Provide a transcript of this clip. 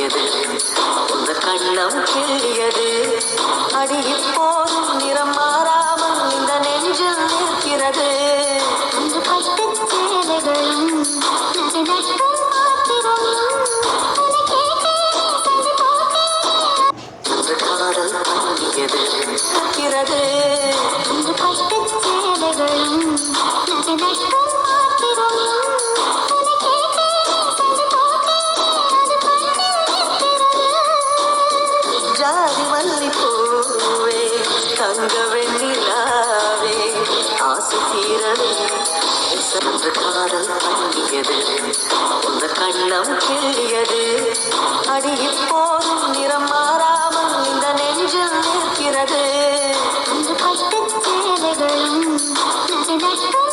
பண்ணியது உந்த கண்ணம் கிள்ளியது அடி இப்போதும் நிறம் மாறாமல் இந்த நெஞ்சில் நிற்கிறது அந்த பட்டு சேலைகளும் நகநட்டும் மாத்திரம் அந்த காதல் பண்ணியது நிற்கிறது அந்த பட்டு சேலைகளும் நகநட்டும் மாத்திரம் ஜாதி மல்லி பூவே தங்க வெண்ணிலாவே ஆசை தீரவே சென்று காதல் பண்ணியது உந்த கண்ணம் கிள்ளியது அடி இப்போதும் நிறம் மாறாமல் இந்த நெஞ்சில் நிற்கிறது அந்த பட்டு சேலைகளும் நகநட்டும்